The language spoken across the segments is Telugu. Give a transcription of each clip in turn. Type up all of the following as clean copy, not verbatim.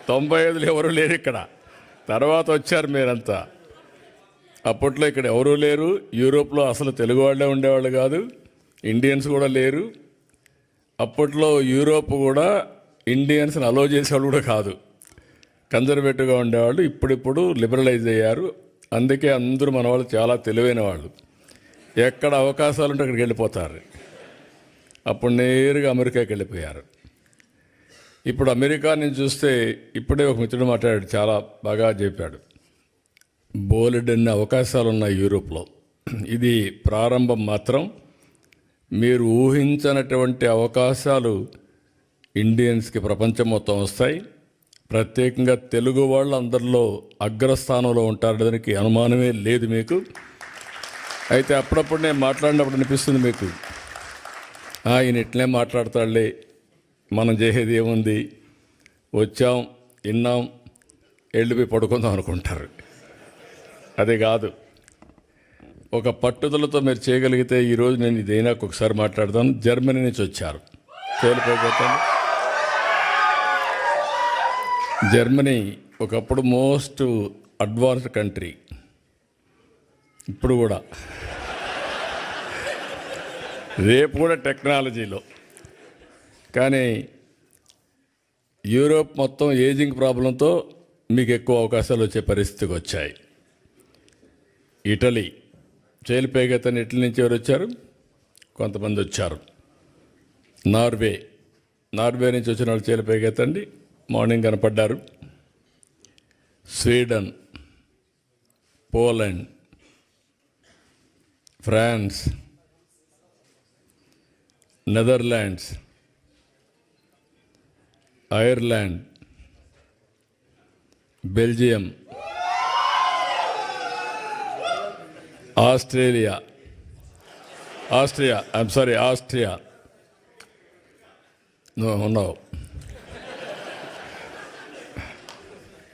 95లో ఎవరు లేరు ఇక్కడ. తర్వాత వచ్చారు మీరంతా. అప్పట్లో ఇక్కడ ఎవరూ లేరు. యూరోప్లో అసలు తెలుగు వాళ్ళే ఉండేవాళ్ళు కాదు, ఇండియన్స్ కూడా లేరు. అప్పట్లో యూరోప్ కూడా ఇండియన్స్ని అలో చేసేవాళ్ళు కూడా కాదు, కన్జర్వేటివ్గా ఉండేవాళ్ళు. ఇప్పుడిప్పుడు లిబరలైజ్ అయ్యారు. అందుకే అందరూ మన వాళ్ళు చాలా తెలివైన వాళ్ళు. ఎక్కడ అవకాశాలు ఉంటే అక్కడికి వెళ్ళిపోతారు. అప్పుడు నేరుగా అమెరికాకి వెళ్ళిపోయారు. ఇప్పుడు అమెరికా నుంచి చూస్తే ఇప్పుడే ఒక మిత్రుడు మాట్లాడాడు, చాలా బాగా చెప్పాడు. బోలెడన్ని అవకాశాలు ఉన్నాయి యూరోప్లో. ఇది ప్రారంభం మాత్రం. మీరు ఊహించనటువంటి అవకాశాలు ఇండియన్స్కి ప్రపంచం మొత్తం వస్తాయి. ప్రత్యేకంగా తెలుగు వాళ్ళు అందరిలో అగ్రస్థానంలో ఉంటారు, దానికి అనుమానమే లేదు మీకు. అయితే అప్పుడప్పుడు నేను మాట్లాడినప్పుడు అనిపిస్తుంది మీకు, ఈయన ఇట్లే మాట్లాడతాడులే, మనం చేసేది ఏముంది, వచ్చాం విన్నాం వెళ్ళిపోయి పడుకుందాం అనుకుంటారు. అది కాదు. ఒక పట్టుదలతో మీరు చేయగలిగితే ఈరోజు నేను ఇదైనా ఒకసారి మాట్లాడతాను. జర్మనీ నుంచి వచ్చారు, చేలిపోతాను. జర్మనీ ఒకప్పుడు మోస్ట్ అడ్వాన్స్డ్ కంట్రీ, ఇప్పుడు కూడా, రేపు కూడా టెక్నాలజీలో. కానీ యూరోప్ మొత్తం ఏజింగ్ ప్రాబ్లంతో మీకు ఎక్కువ అవకాశాలు వచ్చే పరిస్థితికి వచ్చాయి. ఇటలీ చేలిపోయిగతని ఇటలీ నుంచి ఎవరు వచ్చారు? కొంతమంది వచ్చారు. నార్వే నుంచి వచ్చిన వాళ్ళు చేలిపోయిగతండి మార్నింగ్ కనపడ్డారు. Sweden, Poland, France, Netherlands, Ireland, Belgium, Austria నువ్వు ఉన్నావు.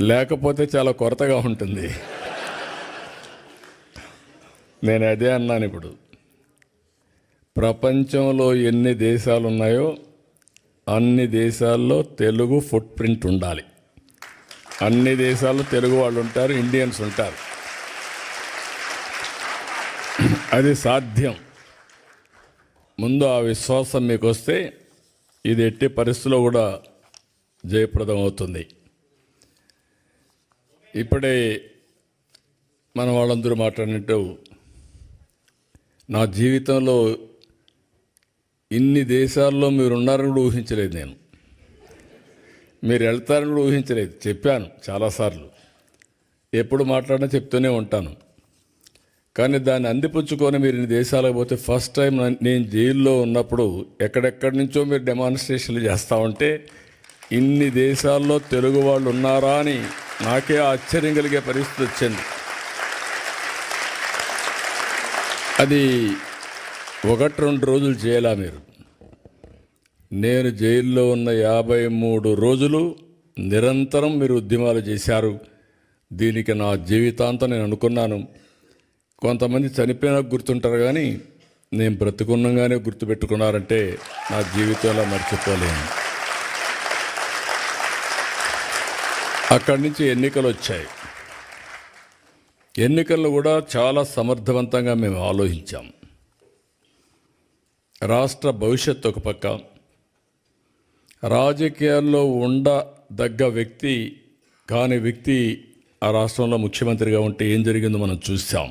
లేకపోతే చాలా కొరతగా ఉంటుంది. నేను అదే అన్నాను. ఇప్పుడు ప్రపంచంలో ఎన్ని దేశాలు ఉన్నాయో అన్ని దేశాల్లో తెలుగు ఫుట్ ప్రింట్ ఉండాలి. అన్ని దేశాల్లో తెలుగు వాళ్ళు ఉంటారు, ఇండియన్స్ ఉంటారు. అది సాధ్యం. ముందు ఆ విశ్వాసం మీకు వస్తే ఇది ఎట్టి పరిస్థితుల్లో కూడా జయప్రదం అవుతుంది. ఇప్పుడే మన వాళ్ళందరూ మాట్లాడినట్టు నా జీవితంలో ఇన్ని దేశాల్లో మీరు ఉన్నారని కూడా ఊహించలేదు. నేను మీరు వెళ్తారని కూడా ఊహించలేదు. చెప్పాను చాలాసార్లు, ఎప్పుడు మాట్లాడినా చెప్తూనే ఉంటాను. కానీ దాన్ని అందిపుచ్చుకొని మీరు ఇన్ని దేశాలకు పోతే, ఫస్ట్ టైం నేను జైల్లో ఉన్నప్పుడు ఎక్కడెక్కడి నుంచో మీరు డెమాన్స్ట్రేషన్లు చేస్తూ ఉంటే ఇన్ని దేశాల్లో తెలుగు వాళ్ళు ఉన్నారా అని నాకే ఆశ్చర్యం కలిగే పరిస్థితి వచ్చింది. అది 1-2 రోజులు చేయాలా మీరు? నేను జైల్లో ఉన్న 53 రోజులు నిరంతరం మీరు ఉద్యమాలు చేశారు. దీనికి నా జీవితాంతం నేను అనుకున్నాను. కొంతమంది చనిపోయినా గుర్తుంటారు, కానీ నేను బ్రతుకున్నగానే గుర్తుపెట్టుకున్నారంటే నా జీవితంలో మర్చిపోలేను. అక్కడి నుంచి ఎన్నికలు వచ్చాయి. ఎన్నికల్లో కూడా చాలా సమర్థవంతంగా మేము ఆలోచించాం. రాష్ట్ర భవిష్యత్తు ఒక పక్క, రాజకీయాల్లో ఉండదగ్గ వ్యక్తి కాని వ్యక్తి ఆ రాష్ట్రంలో ముఖ్యమంత్రిగా ఉంటే ఏం జరిగిందో మనం చూసాం.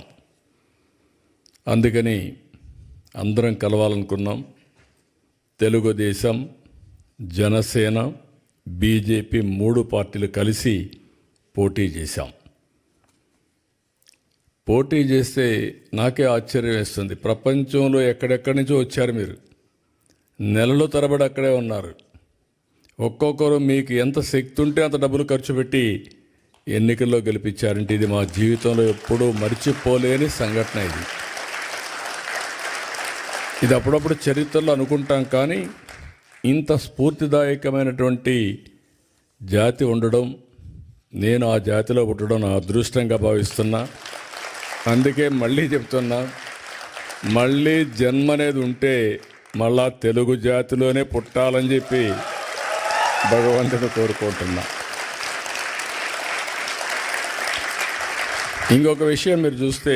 అందుకని అందరం కలవాలనుకున్నాం. తెలుగుదేశం, జనసేన, బీజేపీ 3 పార్టీలు కలిసి పోటీ చేశాం. పోటీ చేస్తే నాకే ఆశ్చర్యం వేస్తుంది. ప్రపంచంలో ఎక్కడెక్కడి నుంచో వచ్చారు మీరు, నెలల తరబడి అక్కడే ఉన్నారు. ఒక్కొక్కరు మీకు ఎంత శక్తి ఉంటే అంత డబ్బులు ఖర్చు పెట్టి ఎన్నికల్లో గెలిపించారంటే ఇది మా జీవితంలో ఎప్పుడూ మర్చిపోలేని సంఘటన. ఇది అప్పుడప్పుడు చరిత్రలో అనుకుంటాం, కానీ ఇంత స్ఫూర్తిదాయకమైనటువంటి జాతి ఉండడం, నేను ఆ జాతిలో పుట్టడం నా అదృష్టంగా భావిస్తున్నా. అందుకే మళ్ళీ చెప్తున్నా, మళ్ళీ జన్మ అనేది ఉంటే మళ్ళా తెలుగు జాతిలోనే పుట్టాలని చెప్పి భగవంతుని కోరుకుంటున్నా. ఇంకొక విషయం మీరు చూస్తే